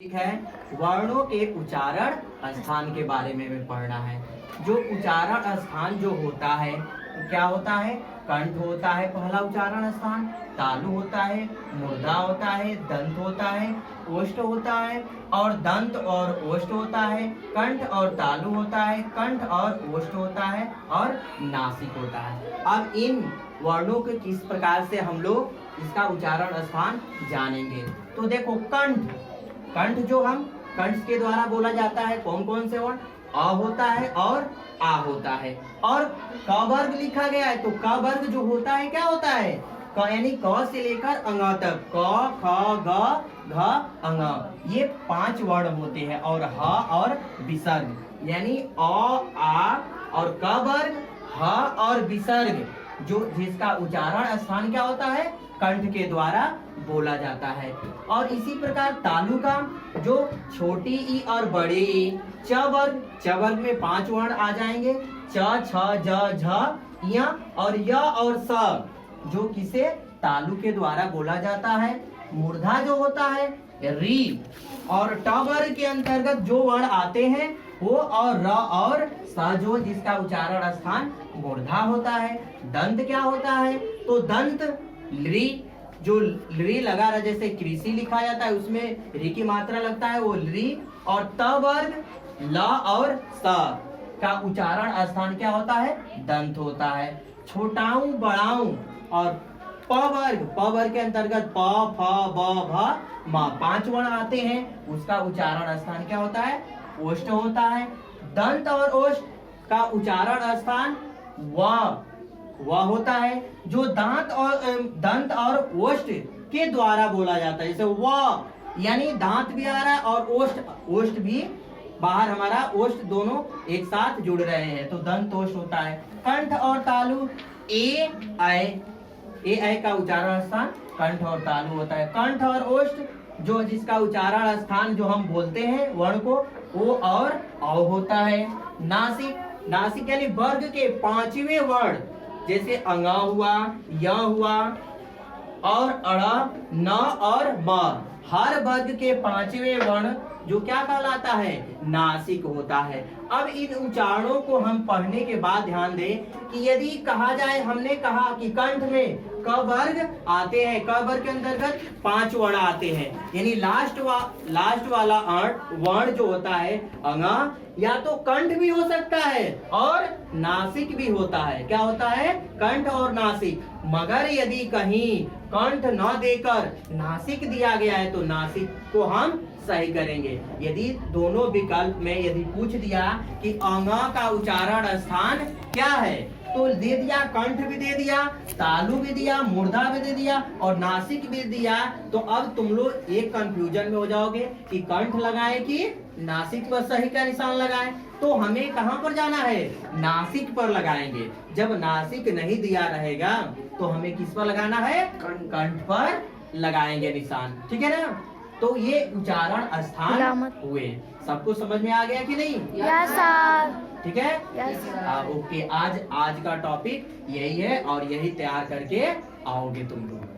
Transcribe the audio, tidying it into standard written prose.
ठीक है। वर्णों के उच्चारण स्थान के बारे में पढ़ना है। जो उच्चारण स्थान जो होता है वो क्या होता है? कंठ होता है पहला उच्चारण स्थान, तालु होता है, मूर्धा होता है, दंत होता है, ओष्ठ होता है और दंत और ओष्ठ होता है, कंठ और तालु होता है, कंठ और ओष्ठ होता है और नासिक होता है। अब इन वर्णों के किस प्रकार से हम लोग इसका उच्चारण स्थान जानेंगे। तो देखो कंठ, कंठ जो हम कंठ के द्वारा बोला जाता है कौन कौन से वर्ण? अ होता है और आ होता है। और क वर्ग लिखा गया है तो क वर्ग जो होता है क्या होता है? क यानी क से लेकर अंग तक, क ख ग घ अंग, ये 5 वर्ण होते हैं। और ह और विसर्ग यानी अ आ और क वर्ग ह और विसर्ग जो जिसका उच्चारण स्थान क्या होता है? कंठ के द्वारा बोला जाता है। और इसी प्रकार तालु का जो छोटी ई और बड़ी ई, च वर्ग में 5 वर्ण आ जाएंगे, च छ ज झ य और य और स, जो किसे तालु के द्वारा बोला जाता है। मूर्धा जो होता है री, और ट वर्ग के अंतर्गत जो वर्ण आते हैं वो और र और स, जो जिसका उच्चारण स्थान मूर्धा होता है। दंत क्या होता है? तो दंत ली, जो ली लगा रहा जैसे कृषि लिखा जाता है उसमें री की मात्रा लगता है वो ली। और त वर्ग ल और स का उच्चारण स्थान क्या होता है? दंत होता है। छोटाऊ बड़ाऊ और प वर्ग के अंतर्गत प फ ब भ म 5 वर्ण आते हैं, उसका उच्चारण स्थान क्या होता है? ओष्ठ होता है। दंत और ओष्ठ का उच्चारण स्थान वह होता है, जो दंत और ओष्ठ के द्वारा बोला जाता है। जैसे व यानी दांत भी आ रहा है और ओष्ठ भी बाहर, हमारा ओष्ठ दोनों एक साथ जुड़ रहे हैं तो दंत ओष्ठ होता है। कंठ और तालु ए ऐ का उच्चारण स्थान कंठ और तालु होता है। कंठ और ओष्ठ जो जिसका उच्चारण स्थान जो हम बोलते हैं वर्ण को ओ और औ होता है। नासिक यानी वर्ग के 5वें वर्ण, जैसे अंगा हुआ, य हुआ और अड़, न और म, हर वर्ग के 5वें वर्ण जो क्या कहलाता है? नासिक होता है। अब इन उच्चारणों को हम पढ़ने के बाद ध्यान दें कि यदि कहा जाए, हमने कहा कि कंठ में क वर्ग आते हैं, क वर्ग के अंतर्गत 5 वर्ण आते हैं, यानी लास्ट वाला वर्ण जो होता है अंगा, या तो कंठ भी हो सकता है और नासिक भी होता है। क्या होता है? कंठ और नासिक। मगर यदि कहीं कंठ न देकर नासिक दिया गया है तो नासिक को हम सही करेंगे। यदि दोनों विकल्प में यदि पूछ दिया कि अंगा का उच्चारण स्थान क्या है, तो दे दिया, कंठ भी दे दिया, तालु भी दिया, मूर्धा भी दे दिया और नासिक भी दिया, तो अब तुम लोग एक कंफ्यूजन में हो जाओगे कि कंठ लगाए कि नासिक पर सही का निशान लगाए। तो हमें कहां पर जाना है? नासिक पर लगाएंगे। जब नासिक नहीं दिया रहेगा तो हमें किस पर लगाना है? कंठ पर लगाएंगे निशान। ठीक है ना? तो ये उच्चारण स्थान हुए। सबको समझ में आ गया कि नहीं? Yes sir. ठीक है? Yes sir. ओके, आज का टॉपिक यही है और यही तैयार करके आओगे तुम लोग।